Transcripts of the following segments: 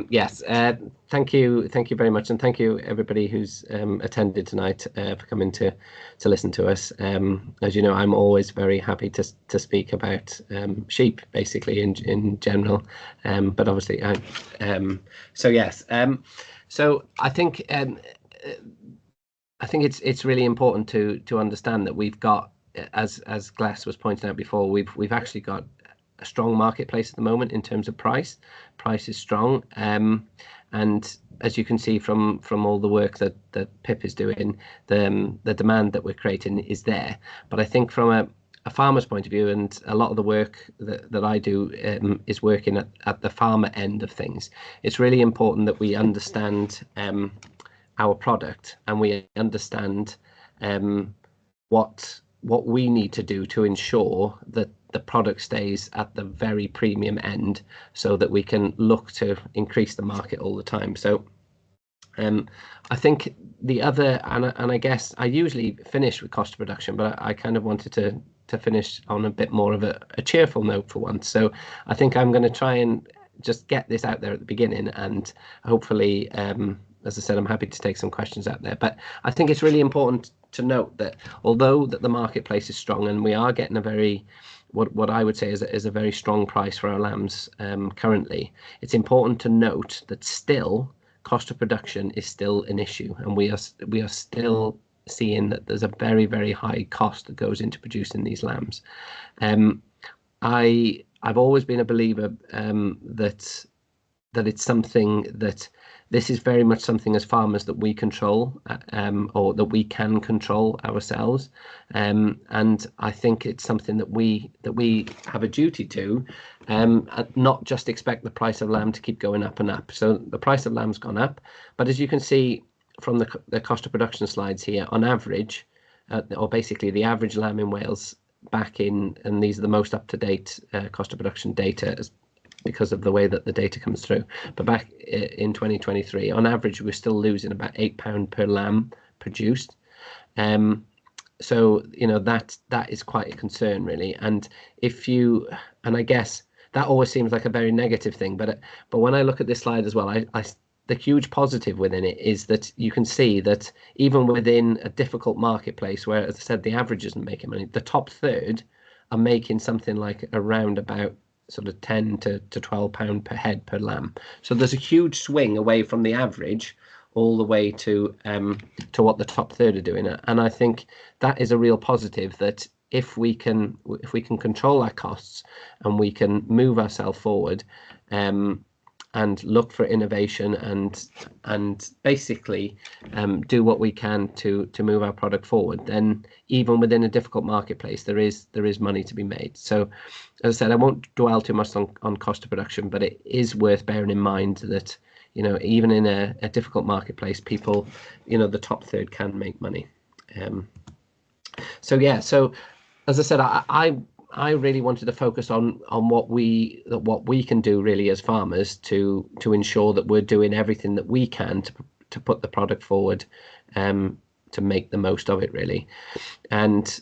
Yes, thank you very much, and thank you everybody who's attended tonight for coming to listen to us. As you know, I'm always very happy to speak about sheep, basically in general, but obviously, so yes, so I think it's really important to understand that we've got, as Glass was pointing out before, we've actually got a strong marketplace at the moment in terms of price. Price is strong, and as you can see from all the work that Pip is doing, the demand that we're creating is there. But I think from a farmer's point of view, and a lot of the work that I do is working at the farmer end of things. It's really important that we understand our product, and we understand what we need to do to ensure that the product stays at the very premium end, so that we can look to increase the market all the time. So I think the other, and I guess I usually finish with cost of production, but I kind of wanted to finish on a bit more of a cheerful note for once. So I think I'm going to try and just get this out there at the beginning, and hopefully, as I said, I'm happy to take some questions out there. But I think it's really important to note that although that the marketplace is strong, and we are getting a very, what I would say is a very strong price for our lambs currently, it's important to note that still cost of production is still an issue, and we are still seeing that there's a very, very high cost that goes into producing these lambs. I've always been a believer that it's something that this is very much something as farmers that we control, or that we can control ourselves, and I think it's something that we have a duty to, not just expect the price of lamb to keep going up and up. So the price of lamb's gone up, but as you can see from the cost of production slides here, on average, or basically the average lamb in Wales back in, and these are the most up-to-date cost of production data because of the way that the data comes through, but back in 2023, on average, we're still losing about £8 per lamb produced. So that is quite a concern, really. And I guess that always seems like a very negative thing, but when I look at this slide as well, the huge positive within it is that you can see that even within a difficult marketplace, where, as I said, the average isn't making money, the top third are making something like around about sort of £10 to £12 per head per lamb. So there's a huge swing away from the average all the way to what the top third are doing. And I think that is a real positive, that if we can control our costs and we can move ourselves forward, and look for innovation and basically do what we can to move our product forward, then even within a difficult marketplace, there is money to be made. So, as I said, I won't dwell too much on cost of production, but it is worth bearing in mind that even in a difficult marketplace, people, the top third can make money. So yeah, so as I said, I really wanted to focus on what we can do really as farmers to ensure that we're doing everything that we can to put the product forward, to make the most of it, really. And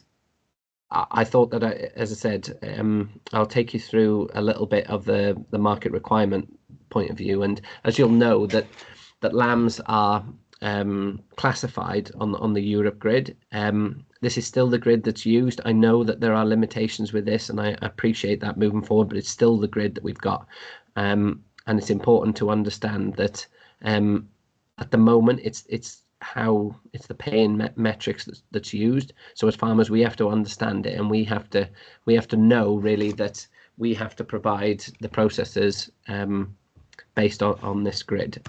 I thought that, as I said, I'll take you through a little bit of the market requirement point of view. And as you'll know, that lambs are classified on the Europe grid. This is still the grid that's used. I know that there are limitations with this, and I appreciate that moving forward, but it's still the grid that we've got. And it's important to understand that at the moment it's the paying metrics that's used. So as farmers, we have to understand it, and we have to know really that we have to provide the processors based on this grid.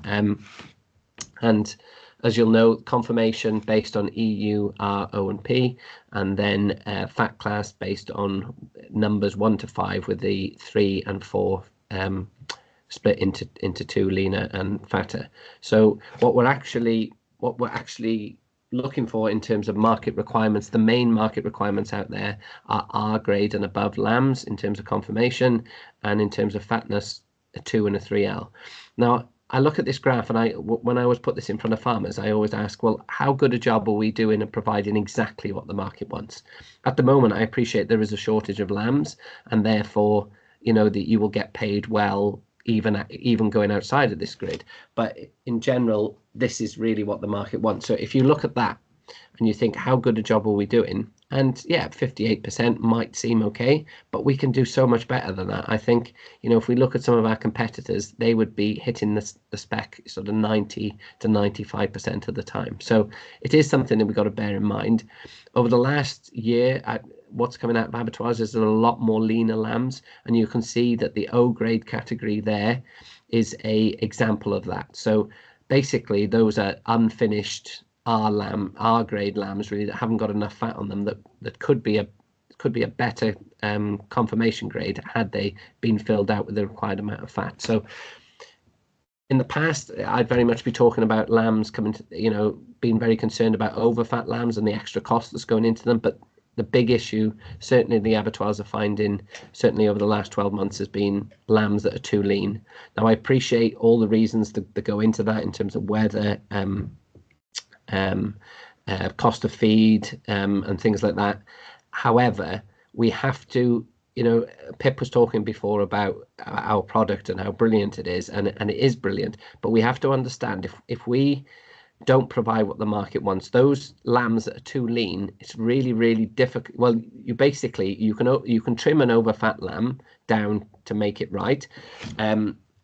And as you'll know, confirmation based on EU, R, O, and P, and then fat class based on numbers 1 to 5, with the 3 and 4 split into 2, leaner and fatter. So what we're actually looking for in terms of market requirements, the main market requirements out there are R grade and above lambs in terms of confirmation, and in terms of fatness, a 2 and a 3L. Now, I look at this graph, and when I always put this in front of farmers, I always ask, well, how good a job are we doing at providing exactly what the market wants? At the moment, I appreciate there is a shortage of lambs, and therefore, that you will get paid well, even going outside of this grid. But in general, this is really what the market wants. So if you look at that and you think, how good a job are we doing? And yeah, 58% might seem okay, but we can do so much better than that. I think, if we look at some of our competitors, they would be hitting the spec sort of 90 to 95% of the time. So it is something that we've got to bear in mind. Over the last year, what's coming out of abattoirs is a lot more leaner lambs, and you can see that the O grade category there is a example of that. So basically, those are unfinished R grade lambs, really, that haven't got enough fat on them, that could be a better conformation grade had they been filled out with the required amount of fat. So in the past, I'd very much be talking about lambs coming to, being very concerned about over fat lambs and the extra cost that's going into them. But the big issue, certainly the abattoirs are finding, certainly over the last 12 months, has been lambs that are too lean. Now, I appreciate all the reasons that go into that in terms of weather, cost of feed, and things like that. However, we have to, Pip was talking before about our product and how brilliant it is, and it is brilliant, but we have to understand, if we don't provide what the market wants, those lambs that are too lean, it's really, really difficult. Well, you can trim an overfat lamb down to make it right,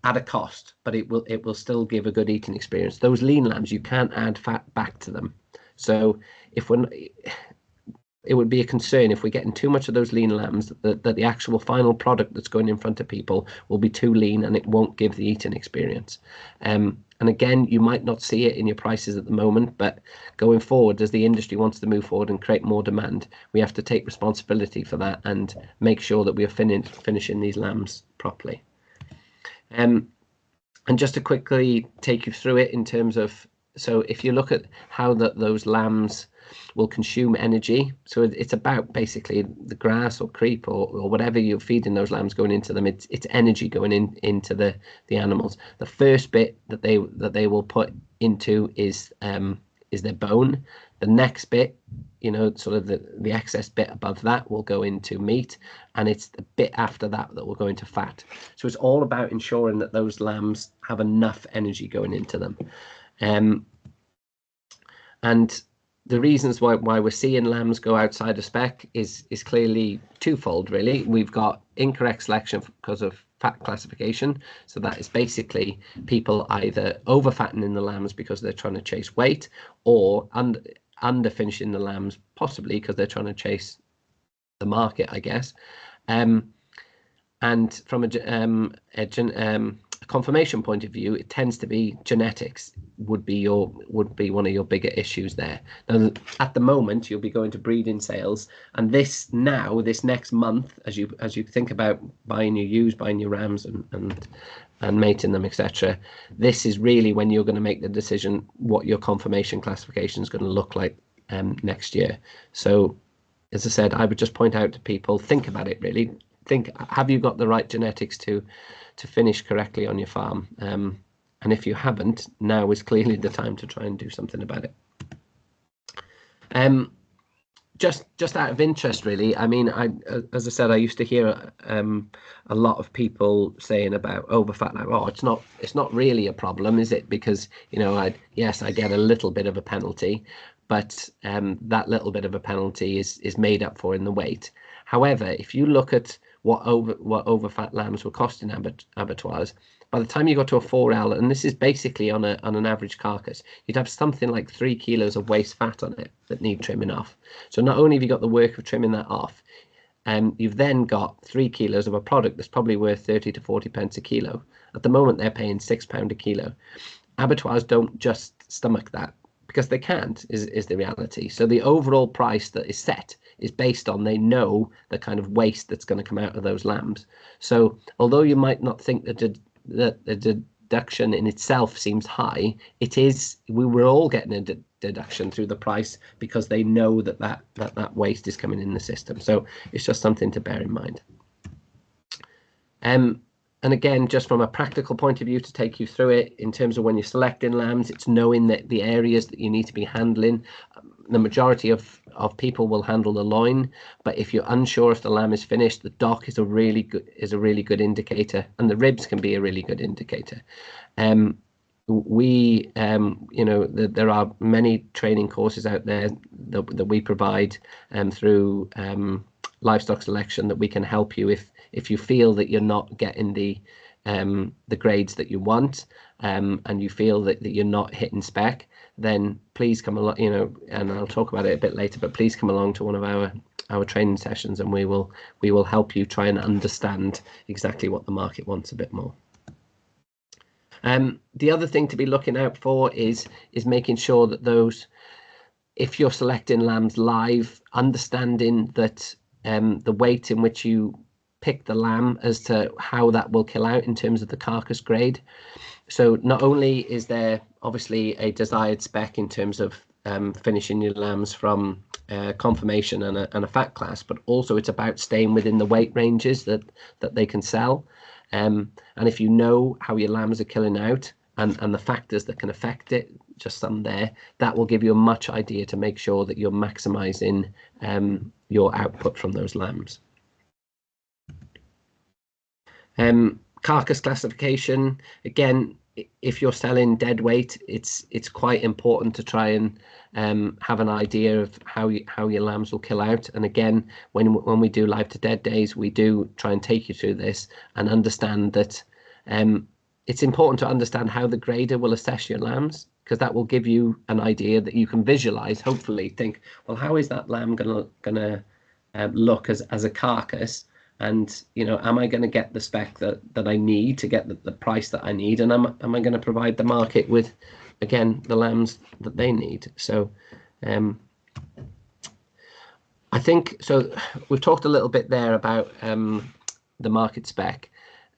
at a cost, but it will still give a good eating experience. Those lean lambs, you can't add fat back to them. So it would be a concern if we're getting too much of those lean lambs, that the actual final product that's going in front of people will be too lean and it won't give the eating experience. And again, you might not see it in your prices at the moment, but going forward, as the industry wants to move forward and create more demand, we have to take responsibility for that and make sure that we are finishing these lambs properly. And just to quickly take you through it in terms of, so if you look at how those lambs will consume energy, so it's about basically the grass or creep or whatever you're feeding those lambs going into them, it's energy going into the animals. The first bit that they will put into is their bone. The next bit, sort of the excess bit above that, will go into meat, and it's the bit after that will go into fat. So it's all about ensuring that those lambs have enough energy going into them. And the reasons why we're seeing lambs go outside of spec is clearly twofold, really. We've got incorrect selection because of fat classification. So that is basically people either over fattening the lambs because they're trying to chase weight, or under finishing the lambs, possibly because they're trying to chase the market, I guess. And from a conformation point of view, it tends to be genetics would be one of your bigger issues there. Now, at the moment, you'll be going to breeding sales, and this next month, as you think about buying your ewes, buying your rams, and mating them, etc., this is really when you're going to make the decision what your conformation classification is going to look like next year. So, as I said, I would just point out to people, think about it really. Think, have you got the right genetics to finish correctly on your farm? And if you haven't, now is clearly the time to try and do something about it. Just out of interest, really, I mean, as I said, I used to hear a lot of people saying about overfat, like, oh, it's not really a problem, is it? Because I get a little bit of a penalty, but that little bit of a penalty is made up for in the weight. However, if you look at what overfat lambs were costing abattoirs, by the time you got to a 4L, and this is basically on an average carcass, you'd have something like 3 kilos of waste fat on it that need trimming off. So not only have you got the work of trimming that off, you've then got 3 kilos of a product that's probably worth 30 to 40 pence a kilo. At the moment, they're paying £6 a kilo. Abattoirs don't just stomach that, because they can't, is the reality. So the overall price that is set is based on, they know the kind of waste that's going to come out of those lambs. So although you might not think that the deduction in itself seems high, it is. We were all getting a deduction through the price because they know that waste is coming in the system. So it's just something to bear in mind. And again, just from a practical point of view, to take you through it, in terms of when you're selecting lambs, it's knowing that the areas that you need to be handling. The majority of of people will handle the loin, but if you're unsure if the lamb is finished, the dock is a really good indicator, and the ribs can be a really good indicator. There are many training courses out there that we provide through livestock selection that we can help you if you feel that you're not getting the grades that you want, and you feel that you're not hitting spec, then please come along, and I'll talk about it a bit later, but please come along to one of our training sessions, and we will help you try and understand exactly what the market wants a bit more. The other thing to be looking out for is making sure that if you're selecting lambs live, understanding that the weight in which you pick the lamb as to how that will kill out in terms of the carcass grade. So not only is there obviously a desired spec in terms of finishing your lambs from conformation and a fat class, but also it's about staying within the weight ranges that they can sell. And if you know how your lambs are killing out and the factors that can affect it, just some there, that will give you a much idea to make sure that you're maximizing your output from those lambs. Carcass classification, again, if you're selling dead weight, it's quite important to try and have an idea of how your lambs will kill out. And again, when we do live to dead days, we do try and take you through this and understand that it's important to understand how the grader will assess your lambs, because that will give you an idea that you can visualize, hopefully think, well, how is that lamb gonna look as a carcass? And am I going to get the spec that I need to get the price that I need, and am I going to provide the market with, again, the lambs that they need? So I think so. We've talked a little bit there about the market spec,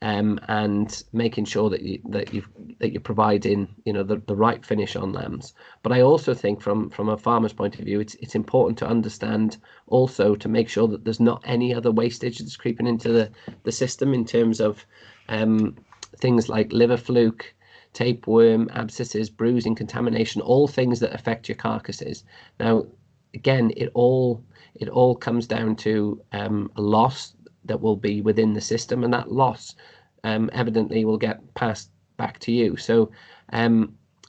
and making sure that you're providing the right finish on lambs. But I also think from a farmer's point of view, it's important to understand also to make sure that there's not any other wastage that's creeping into the system in terms of things like liver fluke, tapeworm, abscesses, bruising, contamination, all things that affect your carcasses. Now, again, it all comes down to a loss that will be within the system, and that loss evidently will get passed back to you. So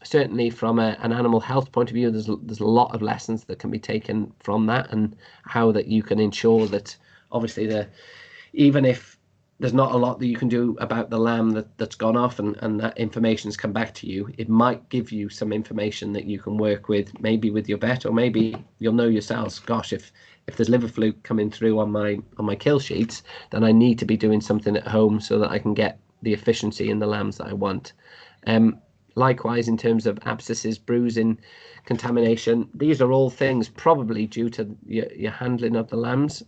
certainly from an animal health point of view, there's a lot of lessons that can be taken from that, and how that you can ensure that obviously even if there's not a lot that you can do about the lamb that's gone off and that information's come back to you, it might give you some information that you can work with, maybe with your vet, or maybe you'll know yourselves, gosh, if there's liver fluke coming through on my kill sheets, then I need to be doing something at home so that I can get the efficiency in the lambs that I want. Likewise, in terms of abscesses, bruising, contamination, these are all things probably due to your handling of the lambs,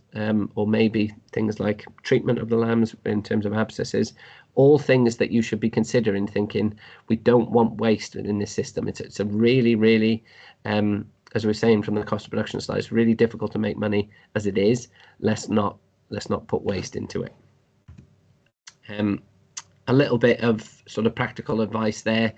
or maybe things like treatment of the lambs in terms of abscesses, all things that you should be considering, thinking we don't want waste in this system. It's a really, really, as we were saying from the cost of production side, it's really difficult to make money as it is. Let's not put waste into it. A little bit of sort of practical advice there.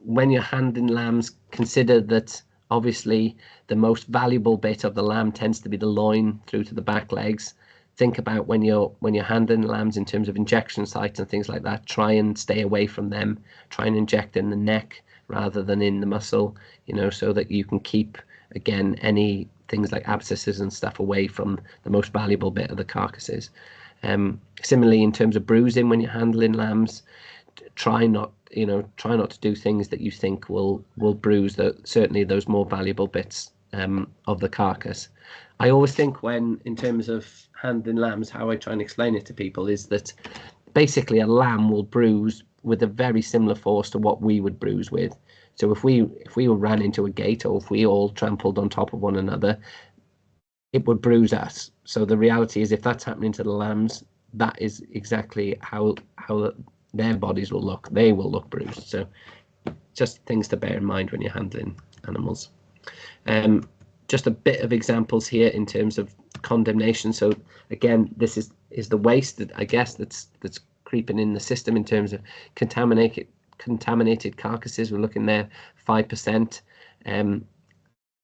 When you're handling lambs, consider that obviously the most valuable bit of the lamb tends to be the loin through to the back legs. Think about when you're handling lambs in terms of injection sites and things like that, try and stay away from them. Try and inject in the neck rather than in the muscle, so that you can keep, again, any things like abscesses and stuff away from the most valuable bit of the carcasses. Similarly, in terms of bruising, when you're handling lambs, try not to do things that you think will bruise certainly those more valuable bits of the carcass. I always think in terms of handling lambs, how I try and explain it to people is that basically a lamb will bruise with a very similar force to what we would bruise with. So if we ran into a gate, or if we all trampled on top of one another, it would bruise us. So the reality is, if that's happening to the lambs, that is exactly how their bodies will look. They will look bruised. So just things to bear in mind when you're handling animals. Just a bit of examples here in terms of condemnation. So again, this is the waste that I guess that's creeping in the system in terms of contaminated carcasses. We're looking there 5%.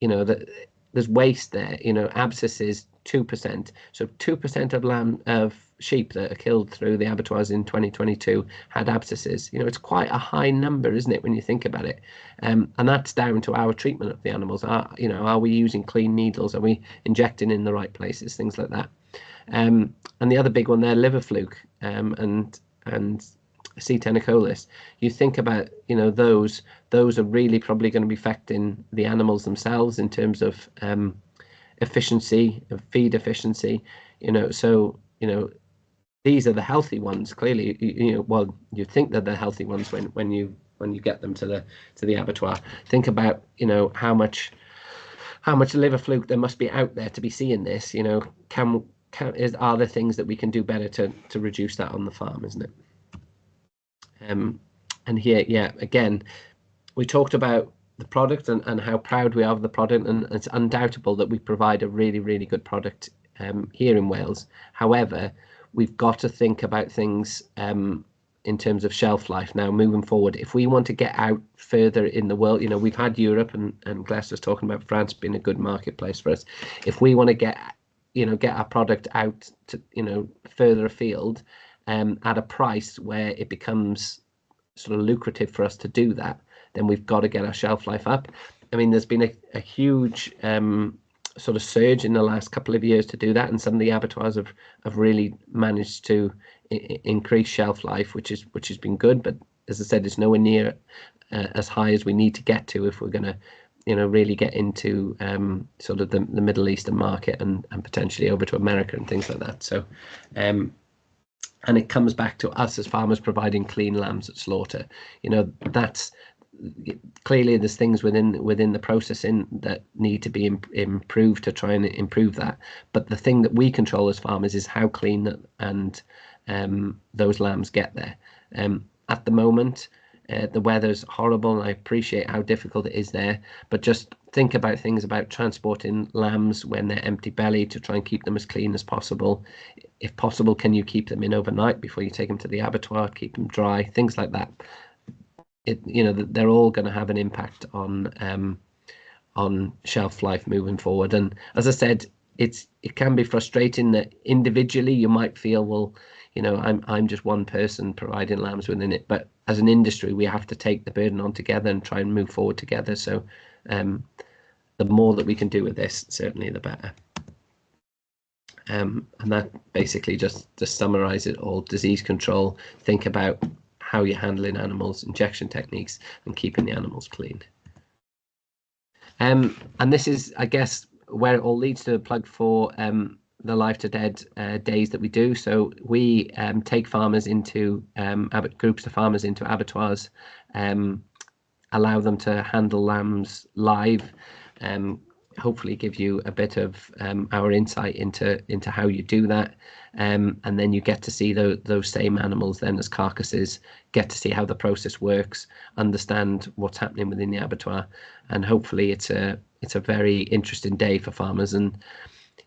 That there's waste there. You know, abscesses 2%. So 2% of sheep that are killed through the abattoirs in 2022 had abscesses. You know, it's quite a high number, isn't it, when you think about it? And that's down to our treatment of the animals. Are we using clean needles? Are we injecting in the right places? Things like that. And the other big one there, liver fluke, and C. tenicolis. You think about, you know, those are really probably going to be affecting the animals themselves in terms of efficiency, of feed efficiency. You know, so, you know, these are the healthy ones. Clearly, you know, well, you think that they're healthy ones when you get them to the abattoir. Think about, you know, how much liver fluke there must be out there to be seeing this. You know, are there things that we can do better to reduce that on the farm, isn't it? And here, yeah, again, we talked about the product and how proud we are of the product, and it's undoubtable that we provide a really, really good product here in Wales. However, we've got to think about things in terms of shelf life now moving forward. If we want to get out further in the world, you know, we've had Europe and Gless was talking about France being a good marketplace for us. If we want to get our product out to, you know, further afield, at a price where it becomes sort of lucrative for us to do that, then we've got to get our shelf life up. I mean, there's been a huge sort of surge in the last couple of years to do that, and some of the abattoirs have really managed to increase shelf life, which has been good. But as I said, it's nowhere near as high as we need to get to if we're going to, you know, really get into sort of the Middle Eastern market and potentially over to America and things like that. So and it comes back to us as farmers providing clean lambs at slaughter. You know, that's clearly there's things within the processing that need to be improved to try and improve that. But the thing that we control as farmers is how clean and those lambs get there. At the moment, the weather's horrible, and I appreciate how difficult it is there. But just think about things about transporting lambs when they're empty bellied to try and keep them as clean as possible. If possible, can you keep them in overnight before you take them to the abattoir? Keep them dry, things like that. You know, they're all going to have an impact on shelf life moving forward. And as I said, it can be frustrating that individually you might feel, well, you know, I'm just one person providing lambs within it, but as an industry we have to take the burden on together and try and move forward together. So the more that we can do with this, certainly the better. And that basically just to summarize it all: disease control, think about how you're handling animals, injection techniques, and keeping the animals clean. And this is, I guess, where it all leads to a plug for the Live to Dead days that we do. So we take farmers into groups of farmers into abattoirs, allow them to handle lambs live, hopefully give you a bit of our insight into how you do that, and then you get to see those same animals then as carcasses, get to see how the process works, understand what's happening within the abattoir, and hopefully it's a very interesting day for farmers. And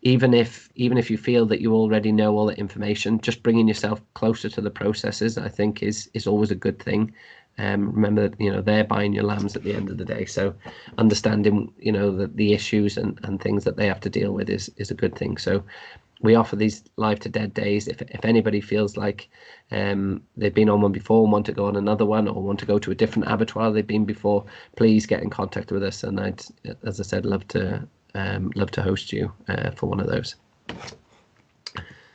even if you feel that you already know all the information, just bringing yourself closer to the processes, I think is always a good thing. Remember that, you know, they're buying your lambs at the end of the day, so understanding, you know, the issues and things that they have to deal with is a good thing. So we offer these Live to Dead days. If anybody feels like they've been on one before and want to go on another one, or want to go to a different abattoir they've been before, please get in contact with us, and I'd, as I said, love to host you for one of those.